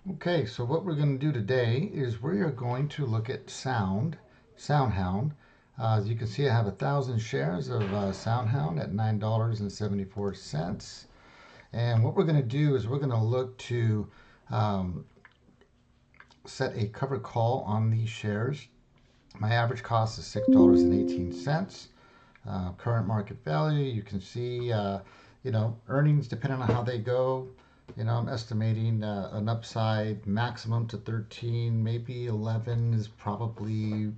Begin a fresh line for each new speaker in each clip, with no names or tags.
Okay, so what we're going to do today is we are going to look at SoundHound. As you can see, I have 1,000 shares of SoundHound at $9.74. And what we're going to do is we're going to look to um, set a covered call on these shares. My average cost is $6.18. Current market value, you can see, earnings depending on how they go. I'm estimating an upside maximum to 13, maybe 11 is probably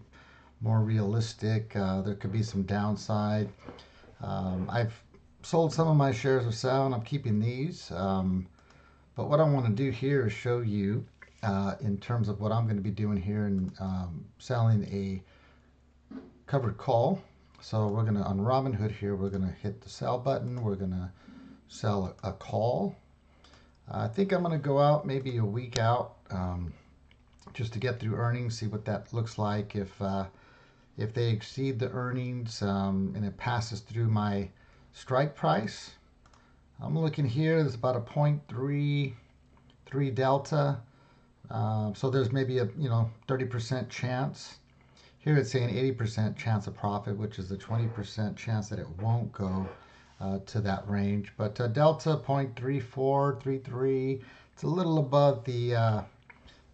more realistic. There could be some downside. I've sold some of my shares of SOUN. I'm keeping these. But what I want to do here is show you in terms of what I'm going to be doing here and selling a covered call. So we're going to, on Robinhood here, we're going to hit the sell button. We're going to sell a call. I think I'm going to go out maybe a week out just to get through earnings, see what that looks like. If they exceed the earnings and it passes through my strike price, I'm looking here. There's about a 0.33 delta. So there's maybe a 30% chance. Here it's saying 80% chance of profit, which is a 20% chance that it won't go to that range. But delta 0.3433, it's a little above the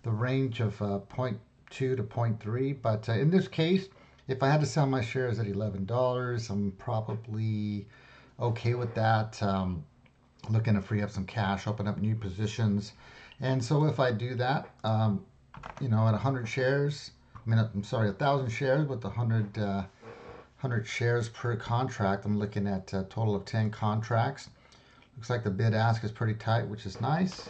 range of 0.2 to 0.3. But in this case, if I had to sell my shares at $11, I'm probably okay with that. Looking to free up some cash, open up new positions. And so if I do that, at 100 shares, I'm sorry, 1,000 shares with 100 shares per contract. I'm looking at a total of 10 contracts. Looks like the bid ask is pretty tight, which is nice.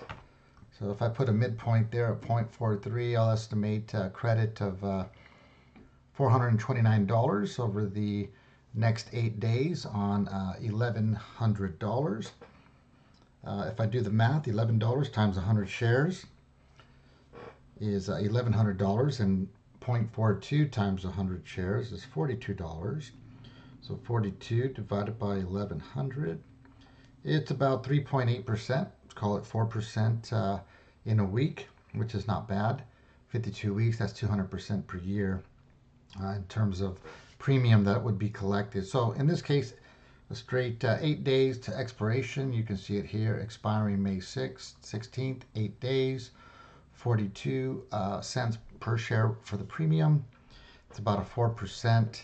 So if I put a midpoint there at 0.43, I'll estimate a credit of $429 over the next 8 days on $1,100. If I do the math, $11 times 100 shares is $1,100, and 0.42 times 100 shares is $42. So 42 divided by 1,100, it's about 3.8%. Let's call it 4% in a week, which is not bad. 52 weeks, that's 200% per year in terms of premium that would be collected. So in this case, a straight 8 days to expiration. You can see it here, expiring May 6th, 16th, 8 days, 42 cents per share for the premium. It's about a 4%.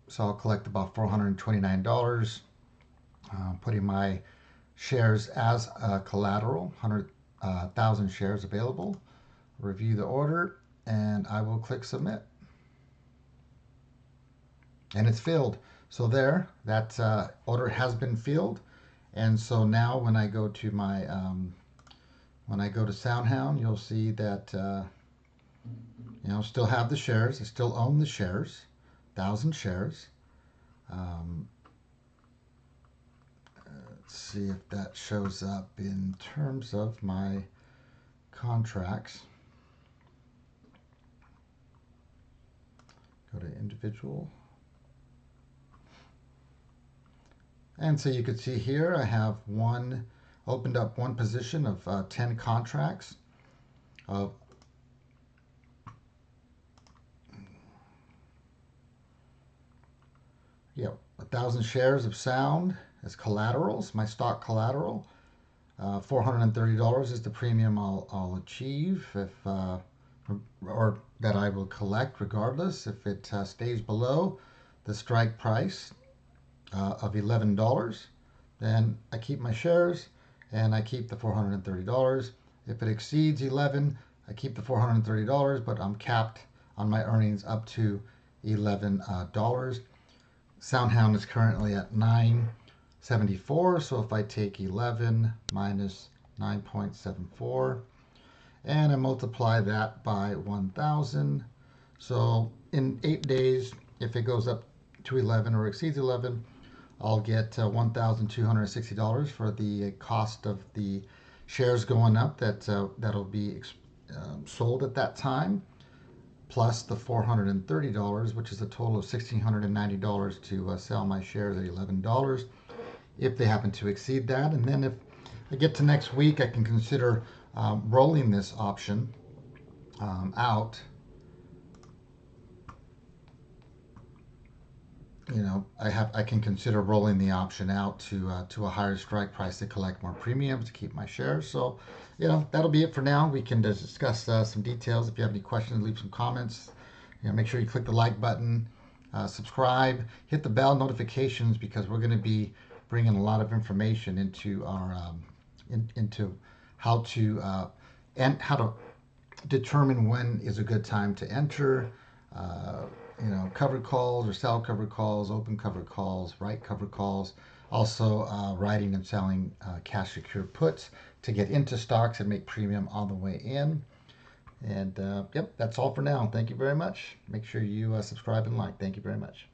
So I'll collect about $429, putting my shares as collateral, 100,000 shares available. Review the order, and I will click submit. And it's filled. So there, that order has been filled. And so now when I go to my when I go to SoundHound, you'll see that still have the shares. I still own the shares, 1,000 shares. Let's see if that shows up in terms of my contracts. Go to individual. And so you can see here I have opened up one position of 10 contracts of 1,000 shares of SOUN as collaterals, my stock collateral. $430 is the premium I'll achieve or that I will collect regardless if it stays below the strike price of $11. Then I keep my shares and I keep the $430. If it exceeds 11, I keep the $430, but I'm capped on my earnings up to $11. SoundHound is currently at 9.74, so if I take 11 minus 9.74 and I multiply that by 1,000, so in 8 days, if it goes up to 11 or exceeds 11, I'll get $1,260 for the cost of the shares going up that'll be sold at that time, plus the $430, which is a total of $1,690 to sell my shares at $11 if they happen to exceed that. And then if I get to next week, I can consider rolling this option out, I can consider rolling the option out to a higher strike price to collect more premiums to keep my shares. So, that'll be it for now. We can discuss some details. If you have any questions, leave some comments. Make sure you click the like button, subscribe, hit the bell notifications, because we're going to be bringing a lot of information into our into how to and how to determine when is a good time to enter. Uh, covered calls or sell covered calls, open covered calls, write covered calls. Also, writing and selling cash secured puts to get into stocks and make premium all the way in. And yep, that's all for now. Thank you very much. Make sure you subscribe and like. Thank you very much.